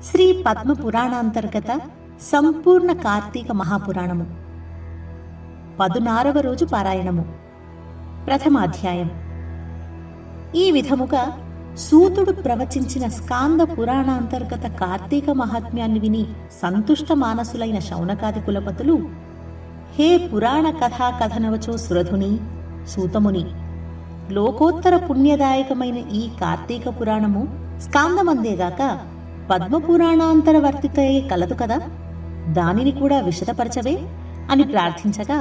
శ్రీ పద్మ పురాణాంతర్గత సంపూర్ణ కార్తీక మహాపురాణము 16వ రోజు పారాయణము. ప్రథమాధ్యాయం. ఈ విధముగా సూతుడు ప్రవచించిన స్కాంద పురాణాంతర్గత కార్తీక మహాత్మ్యాన్ని విని సంతుష్ట మానసులైన శౌనకాది కులపతులు, హే పురాణ కథా కథనవచో సురధుని, సూతముని, లోకోత్తర పుణ్యదాయకమైన ఈ కార్తీక పురాణము స్కాందమందేగాక పద్మపురాణాంతరవర్తితయే కలదు కదా, దానిని కూడా విశదపరచవే అని ప్రార్థించగా,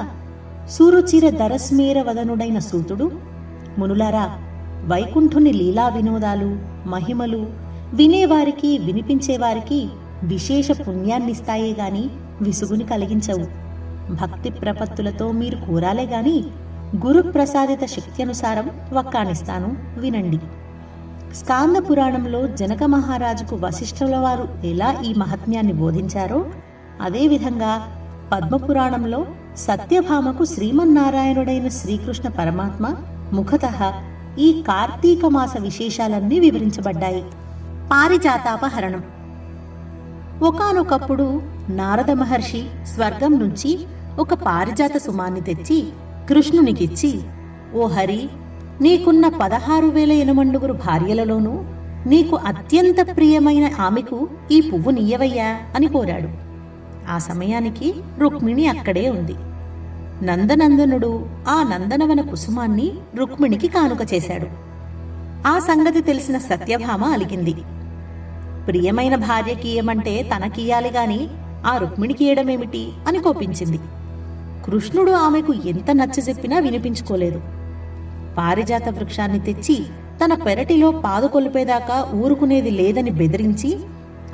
సురుచిర దరస్మేర వదనుడైన సూతుడు, మునులారా, వైకుంఠుని లీలా వినోదాలు, మహిమలు వినేవారికి వినిపించేవారికి విశేష పుణ్యాన్నిస్తాయే గాని విసుగుని కలిగించవు. భక్తి ప్రపత్తులతో మీరు కోరాలే గాని గురుప్రసాదిత శక్త్యనుసారం వక్కాణిస్తాను, వినండి. స్కాంద పురాణంలో జనక మహారాజుకు వశిష్ఠుల వారు ఎలా ఈ మహాత్మ్యాన్ని బోధించారో, అదేవిధంగా పద్మపురాణంలో సత్యభామకు శ్రీమన్నారాయణుడైన శ్రీకృష్ణ పరమాత్మ ముఖతః ఈ కార్తీక మాస విశేషాలన్నీ వివరించబడ్డాయి. పారిజాతాపహరణం. ఒకానొకప్పుడు నారద మహర్షి స్వర్గం నుంచి ఒక పారిజాత సుమాన్ని తెచ్చి కృష్ణునికిచ్చి, ఓ హరి, నీకున్న 16,000 భార్యలలోనూ నీకు అత్యంత ప్రియమైన ఆమెకు ఈ పువ్వు నీయవయ్యా అని కోరాడు. ఆ సమయానికి రుక్మిణి అక్కడే ఉంది. నందనందనుడు ఆ నందనవన కుసుమాన్ని రుక్మిణికి కానుక చేశాడు. ఆ సంగతి తెలిసిన సత్యభామ అలిగింది. ప్రియమైన భార్యకీయమంటే తనకియ్యాలి గాని ఆ రుక్మిణికియడమేమిటి అని కోపించింది. కృష్ణుడు ఆమెకు ఎంత నచ్చజెప్పినా వినిపించుకోలేదు. పారిజాత వృక్షాన్ని తెచ్చి తన పెరటిలో పాదుకొలిపేదాకా ఊరుకునేది లేదని బెదిరించి,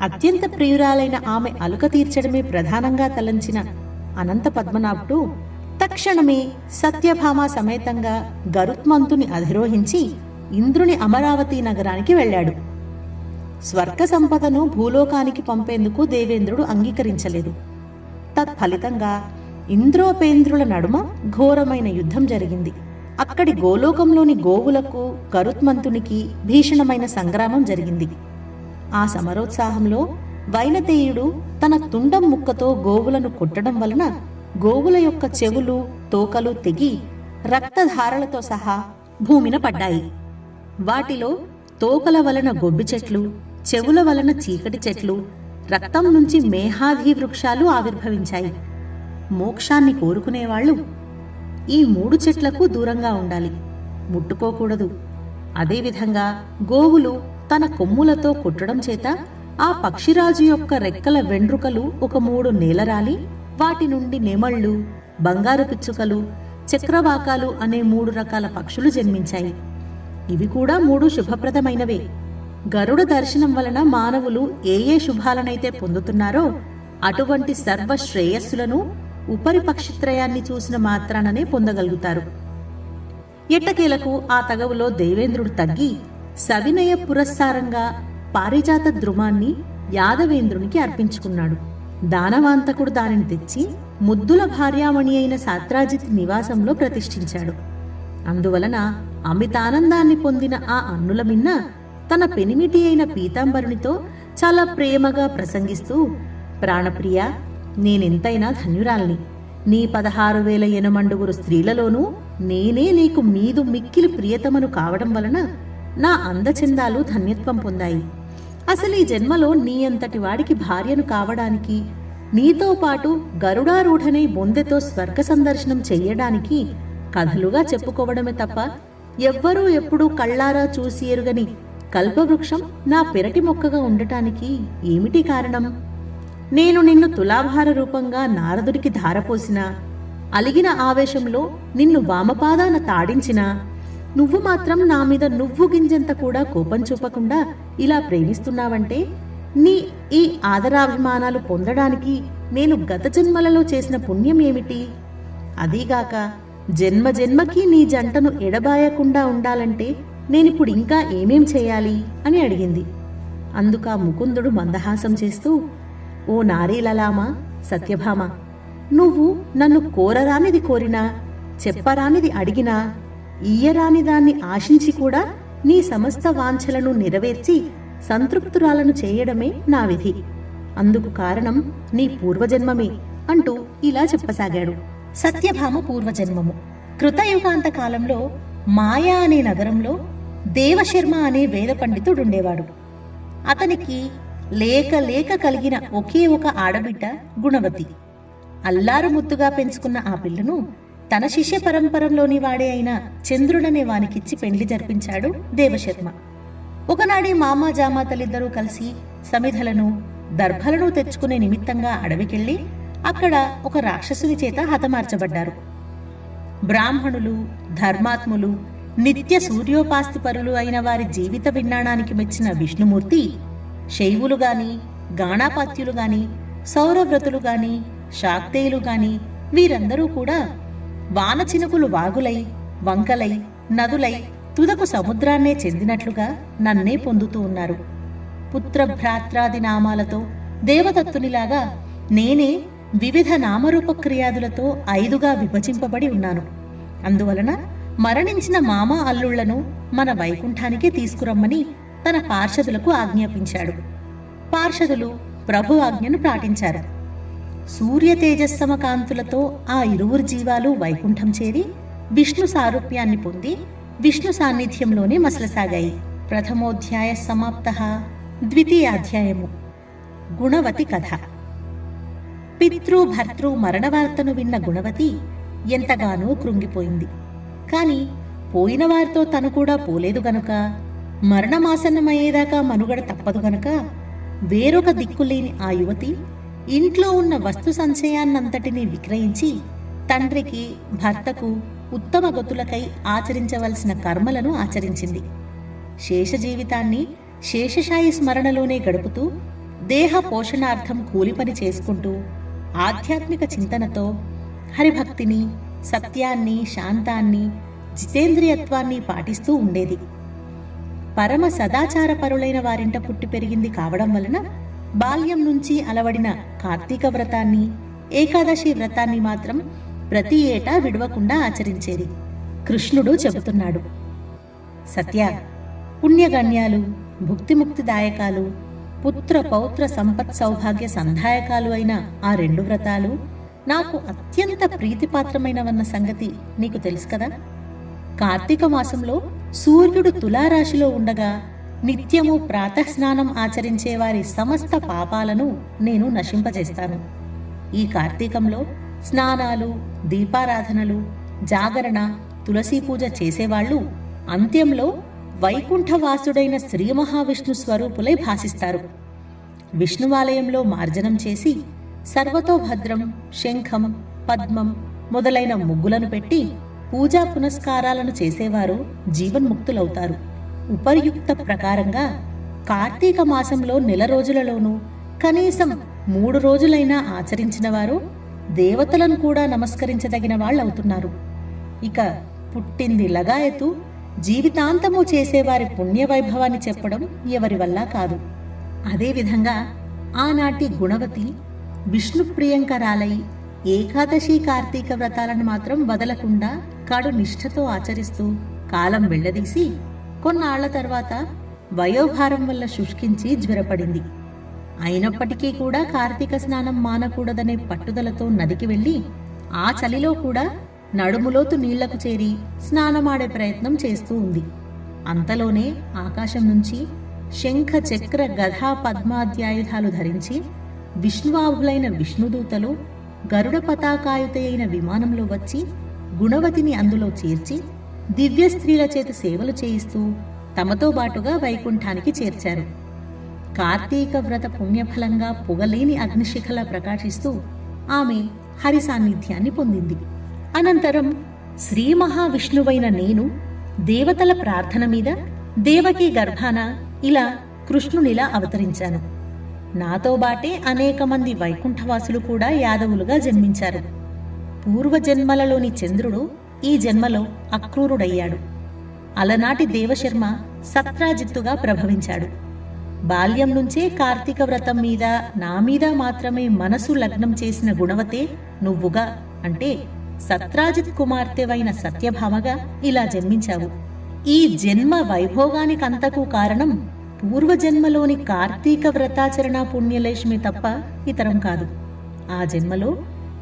అత్యంత ప్రియురాలైన ఆమె అలుక తీర్చడమే ప్రధానంగా తలంచిన అనంత పద్మనాభుడు తక్షణమే సత్యభామ సమేతంగా గరుత్మంతుని అధిరోహించి ఇంద్రుని అమరావతి నగరానికి వెళ్ళాడు. స్వర్గ సంపదను భూలోకానికి పంపేందుకు దేవేంద్రుడు అంగీకరించలేదు. తత్ఫలితంగా ఇంద్రోపేంద్రుల నడుమ ఘోరమైన యుద్ధం జరిగింది. అక్కడి గోలోకంలోని గోవులకు గరుత్మంతునికి భీషణమైన సంగ్రామం జరిగింది. ఆ సమరోత్సాహంలో వైనతేయుడు తన తుండం ముక్కతో గోవులను కొట్టడం వలన గోవుల యొక్క చెవులు తోకలు తెగి రక్తధారలతో సహా భూమిన పడ్డాయి. వాటిలో తోకల వలన గొబ్బి చెట్లు, చెవుల వలన చీకటి చెట్లు, రక్తం నుంచి మేహాధి వృక్షాలు ఆవిర్భవించాయి. మోక్షాన్ని కోరుకునేవాళ్లు ఈ 3 చెట్లకు దూరంగా ఉండాలి, ముట్టుకోకూడదు. అదేవిధంగా గోవులు తన కొమ్ములతో కొట్టడం చేత ఆ పక్షిరాజు యొక్క రెక్కల వెండ్రుకలు ఒక 3 నేలరాలి వాటి నుండి నెమళ్ళు, బంగారు పిచ్చుకలు, చక్రవాకాలు అనే 3 రకాల పక్షులు జన్మించాయి. ఇవి కూడా 3 శుభప్రదమైనవే. గరుడ దర్శనం వలన మానవులు ఏ ఏ శుభాలనైతే పొందుతున్నారో అటువంటి సర్వ శ్రేయస్సులను ఉపరి పక్షిత్రయాన్ని చూసిన మాత్రాననే పొందగలుగుతారు. ఎట్టకేలకు ఆ తగవులో దేవేంద్రుడు తగ్గి సవినయ పురస్సారంగా పారిజాత ద్రుమాన్ని యాదవేంద్రునికి అర్పించుకున్నాడు. దానవాంతకుడు దానిని తెచ్చి ముద్దుల భార్యామణి అయిన సాత్రాజిత్ నివాసంలో ప్రతిష్ఠించాడు. అందువలన అమితానందాన్ని పొందిన ఆ అన్నుల మిన్న తన పెనిమిటి అయిన పీతాంబరునితో చాలా ప్రేమగా ప్రసంగిస్తూ, ప్రాణప్రియ, నేనెంతైనా ధన్యురాల్ని. నీ 16,000 స్త్రీలలోనూ నేనే నీకు మీదు మిక్కిలి ప్రియతమను కావడం వలన నా అందచందాలు ధన్యత్వం పొందాయి. అసలు ఈ జన్మలో నీ అంతటి వాడికి భార్యను కావడానికి, నీతో పాటు గరుడారూఢనై బొందెతో స్వర్గ సందర్శనం చెయ్యడానికి కథలుగా చెప్పుకోవడమే తప్ప ఎవ్వరూ ఎప్పుడూ కళ్ళారా చూసి ఎరుగని కల్పవృక్షం నా పెరటి మొక్కగా ఉండటానికి ఏమిటి కారణం? నేను నిన్ను తులాభార రూపంగా నారదుడికి ధారపోసినా, అలిగిన ఆవేశంలో నిన్ను వామపాదాన తాడించినా, నువ్వు మాత్రం నా మీద నువ్వు గింజంత కూడా కోపం చూపకుండా ఇలా ప్రేమిస్తున్నావంటే నీ ఈ ఆదరాభిమానాలు పొందడానికి నేను గత జన్మలలో చేసిన పుణ్యం ఏమిటి? అదీగాక జన్మ జన్మకి నీ జంటను ఎడబాయకుండా ఉండాలంటే నేనిప్పుడు ఇంకా ఏమేం చేయాలి అని అడిగింది. అందుకా ముకుందుడు మందహాసం చేస్తూ, ఓ నారీలలామా, సత్యభామ, నువ్వు నన్ను కోరరానిది కోరినా, చెప్పరానిది అడిగినా, ఇయ్యరాని దాన్ని ఆశించి కూడా నీ సమస్త వాంఛలను నెరవేర్చి సంతృప్తురాలను చేయడమే నా విధి. అందుకు కారణం నీ పూర్వజన్మమే అంటూ ఇలా చెప్పసాగాడు. సత్యభామ పూర్వజన్మము. కృతయుగాంత కాలంలో మాయా అనే నగరంలో దేవశర్మ అనే వేద పండితుడుండేవాడు. అతనికి లేక లేక కలిగిన ఒకే ఒక ఆడబిడ్డ గుణవతి. అల్లారు ముద్దుగా పెంచుకున్న ఆ పిల్లను తన శిష్య పరంపరంలోని వాడే అయిన చంద్రుడనే వానికిచ్చి పెండ్లి జరిపించాడు దేవశర్మ. ఒకనాడి మామా జామాతలిద్దరూ కలిసి సమిధలను దర్భలను తెచ్చుకునే నిమిత్తంగా అడవికెళ్లి అక్కడ ఒక రాక్షసుని చేత హతమార్చబడ్డారు. బ్రాహ్మణులు, ధర్మాత్ములు, నిత్య సూర్యోపాస్తిపరులు అయిన వారి జీవిత విజ్ఞానానికి మెచ్చిన విష్ణుమూర్తి శైవులు గాని, గాణాపాత్యులు గాని, సౌరవ్రతులు గాని, శాక్తేయులు గాని వీరందరూ కూడా వానచినుకులు వాగులై, వంకలై, నదులై తుదకు సముద్రాన్నే చెందినట్లుగా నన్నే పొందుతూ ఉన్నారు. పుత్రభ్రాత్రాది నామాలతో దేవదత్తునిలాగా నేనే వివిధ నామరూపక్రియాదులతో 5గా విభజింపబడి ఉన్నాను. అందువలన మరణించిన మామ అల్లుళ్లను మన వైకుంఠానికే తీసుకురమ్మని తన పార్షదులకు ఆజ్ఞాపించాడు. పార్షదులు ప్రభు ఆజ్ఞను పాటించారు. సూర్య తేజస్సమ కాంతులతో ఆ ఇరువురు జీవాలు వైకుంఠం చేరి విష్ణు సారూప్యాన్ని పొంది విష్ణు సాన్నిధ్యంలోనే మసలసాగాయి. ప్రథమోధ్యాయ సమాప్తః. ద్వితీయాధ్యాయము. గుణవతి కథ. పితృ భర్తృ మరణవార్తను విన్న గుణవతి ఎంతగానో కృంగిపోయింది. కాని పోయిన వారితో తను కూడా పోలేదు గనుక, మరణమాసన్నమయ్యేదాకా మనుగడ తప్పదు గనుక, వేరొక దిక్కులేని ఆ యువతి ఇంట్లో ఉన్న వస్తు సంచయాన్నంతటినీ విక్రయించి తండ్రికి, భర్తకు ఉత్తమ గతులకై ఆచరించవలసిన కర్మలను ఆచరించింది. శేష జీవితాన్ని శేషశాయి స్మరణలోనే గడుపుతూ దేహ పోషణార్థం కూలిపని చేసుకుంటూ ఆధ్యాత్మిక చింతనతో హరిభక్తిని, సత్యాన్ని, శాంతాన్ని, జితేంద్రియత్వాన్ని పాటిస్తూ ఉండేది. పరమ సదాచారపరులైన వారింట పుట్టి పెరిగింది కావడం వలన బాల్యం నుంచి అలవడిన కార్తీక వ్రతాన్ని, ఏకాదశి వ్రతాన్ని మాత్రం ప్రతి ఏటా విడవకుండా ఆచరించేది. కృష్ణుడు చెబుతున్నాడు, సత్య, పుణ్యగణ్యాలు, భుక్తిముక్తిదాయకాలు, పుత్ర పౌత్ర సంపత్ సౌభాగ్య సంధాయకాలు అయిన ఆ 2 వ్రతాలు నాకు అత్యంత ప్రీతిపాత్రమైనవన్న సంగతి నీకు తెలుసు కదా. కార్తీక మాసంలో సూర్యుడు తులారాశిలో ఉండగా నిత్యము ప్రాతఃస్నానం ఆచరించే వారి సమస్త పాపాలను నేను నశింపజేస్తాను. ఈ కార్తీకంలో స్నానాలు, దీపారాధనలు, జాగరణ, తులసీ పూజ చేసేవాళ్లు అంత్యంలో వైకుంఠవాసుడైన శ్రీ మహావిష్ణు స్వరూపులై భాసిస్తారు. విష్ణువాలయంలో మార్జనం చేసి సర్వతోభద్రం, శంఖం, పద్మం మొదలైన ముగ్గులను పెట్టి పూజా పునస్కారాలను చేసేవారు జీవన్ముక్తులవుతారు. ఉపర్యుక్త ప్రకారంగా కార్తీక మాసంలో నెల రోజులలోనూ కనీసం 3 రోజులైనా ఆచరించిన వారు దేవతలను కూడా నమస్కరించదగిన వాళ్ళవుతున్నారు. ఇక పుట్టింది లగాయతు జీవితాంతము చేసేవారి పుణ్యవైభవాన్ని చెప్పడం ఎవరి వల్ల కాదు. అదేవిధంగా ఆనాటి గుణవతి విష్ణుప్రియంకరాలై ఏకాదశి కార్తీక వ్రతాలను మాత్రం వదలకుండా కడు నిష్ఠతో ఆచరిస్తూ కాలం వెళ్లదీసి కొన్నాళ్ల తర్వాత వయోభారం వల్ల శుష్కించి జ్వరపడింది. అయినప్పటికీ కూడా కార్తీక స్నానం మానకూడదనే పట్టుదలతో నదికి వెళ్లి ఆ చలిలో కూడా నడుములోతు నీళ్లకు చేరి స్నానమాడే ప్రయత్నం చేస్తూ ఉంది. అంతలోనే ఆకాశం నుంచి శంఖ, చక్ర, గదా, పద్మాధ్యాయుధాలు ధరించి విష్ణువాభులైన విష్ణుదూతలు గరుడ పతాకాయుత అయిన విమానంలో వచ్చి గుణవతిని అందులో చేర్చి దివ్య స్త్రీల చేత సేవలు చేయిస్తూ తమతో బాటుగా వైకుంఠానికి చేర్చారు. కార్తీక వ్రత పుణ్యఫలంగా పొగలేని అగ్నిశిఖలా ప్రకాశిస్తూ ఆమె హరి సాన్నిధ్యాన్ని పొందింది. అనంతరం శ్రీ మహావిష్ణువైన నేను దేవతల ప్రార్థన మీద దేవకీ గర్భాన ఇలా కృష్ణునిలా అవతరించాను. నాతో బాటే అనేక మంది వైకుంఠవాసులు కూడా యాదవులుగా జన్మించారు. పూర్వజన్మలలోని చంద్రుడు ఈ జన్మలో అక్రూరుడయ్యాడు. అలనాటి దేవశర్మ సత్రాజిత్తుగా ప్రభవించాడు. బాల్యం నుంచే కార్తీక వ్రతం మీద, నా మీద మాత్రమే మనసు లగ్నం చేసిన గుణవతే నువ్వుగా, అంటే సత్రాజిత్ కుమార్తెవైన సత్యభామగా ఇలా జన్మించావు. ఈ జన్మ వైభోగానికంతకు కారణం పూర్వజన్మలోని కార్తీక వ్రతాచరణ పుణ్యలేశమే తప్ప ఇతరం కాదు. ఆ జన్మలో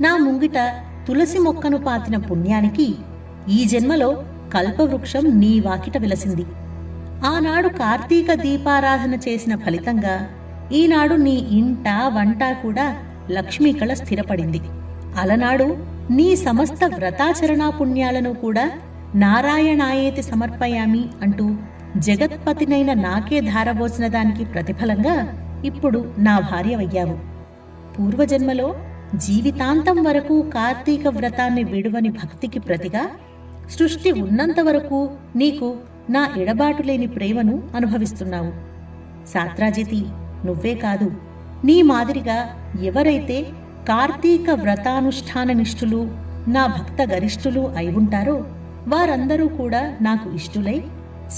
నా ముంగిట తులసి మొక్కను పాతిన పుణ్యానికి ఈ జన్మలో కల్పవృక్షం నీ వాకిట విలసింది. ఆనాడు కార్తీక దీపారాధన చేసిన ఫలితంగా ఈనాడు నీ ఇంట వంట కూడా లక్ష్మీకళ స్థిరపడింది. అలనాడు నీ సమస్త వ్రతాచరణా పుణ్యాలను కూడా నారాయణాయేతి సమర్పయామి అంటూ జగత్పతినైన నాకే ధారబోసిన దానికి ప్రతిఫలంగా ఇప్పుడు నా భార్యవయ్యావు. పూర్వజన్మలో జీవితాంతం వరకు కార్తీక వ్రతాన్ని విడువని భక్తికి ప్రతిగా సృష్టి ఉన్నంత వరకు నీకు నా ఎడబాటులేని ప్రేమను అనుభవిస్తున్నావు. సాత్రాజితి, నువ్వే కాదు, నీ మాదిరిగా ఎవరైతే కార్తీక వ్రతానుష్ఠాన నిష్ఠులు, నా భక్త గరిష్ఠులు అయి ఉంటారో వారందరూ కూడా నాకు ఇష్టులై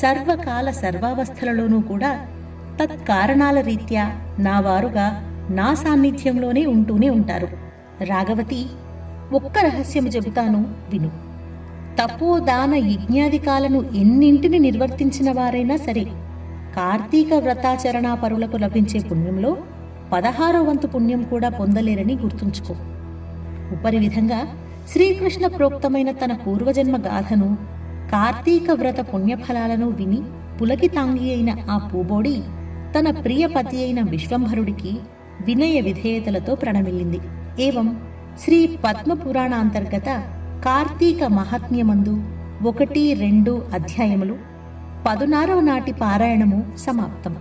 సర్వకాల సర్వావస్థలలోనూ కూడా తత్కారణాల రీత్యా నా వారుగా నా సాన్నిధ్యంలోనే ఉంటూనే ఉంటారు. రాఘవతి, ఒక్క రహస్యము చెబుతాను విను. తపోదాన యజ్ఞాదికాలను ఎన్నింటిని నిర్వర్తించిన వారైనా సరే కార్తీక వ్రతాచరణా పరులకు లభించే పుణ్యంలో 16వ వంతు పుణ్యం కూడా పొందలేరని గుర్తుంచుకో. ఉపరి విధంగా శ్రీకృష్ణ ప్రోక్తమైన తన పూర్వజన్మ గాథను, కార్తీక వ్రత పుణ్యఫలాలను విని పులకితాంగి అయిన ఆ పూబోడి తన ప్రియ పతి అయిన విశ్వంభరుడికి వినయ విధేయతలతో ప్రణమిల్లింది. ఏవం శ్రీ పద్మపురాణాంతర్గత కార్తీక మహాత్మ్యమందు 1, 2 అధ్యాయములు 16వ నాటి పారాయణము సమాప్తం.